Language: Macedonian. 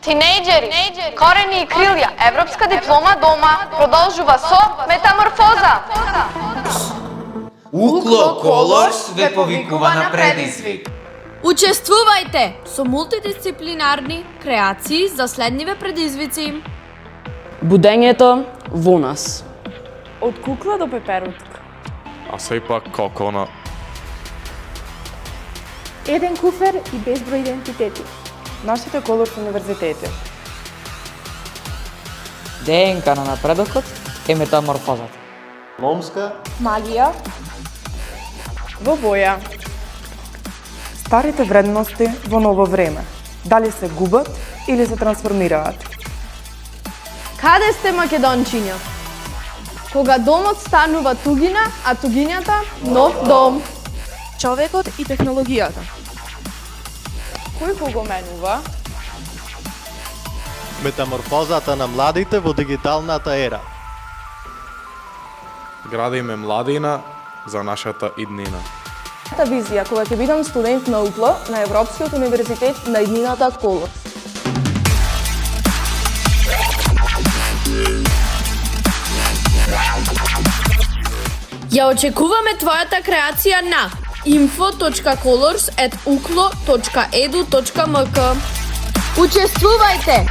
Тинејџери, корени и крилја, европска диплома дома, продолжува со метаморфоза. Укло Колорс ве повикува на предизвик. Учествувајте со мултидисциплинарни креации за следниве предизвици. Будењето во нас. Од кукла до пеперутка. А сепак кокона. Еден куфер и безброј идентитети. Нашите Колорс универзитети. ДНК на напредокот е метаморфозата. Момска Магија. Во боја. Старите вредности во ново време. Дали се губат или се трансформираат? Каде сте, македончиња? Кога домот станува тугина, а тугињата нов дом. Човекот и технологијата. Кој кого менува? метаморфозата на младите во дигиталната ера. Градиме младина за нашата иднина. Та визија кога ќе бидам студент на УКЛО на Европскиот универзитет на иднината Колорс. Ја очекуваме твојата креација на info.colors@uklo.edu.mk. Учествувајте!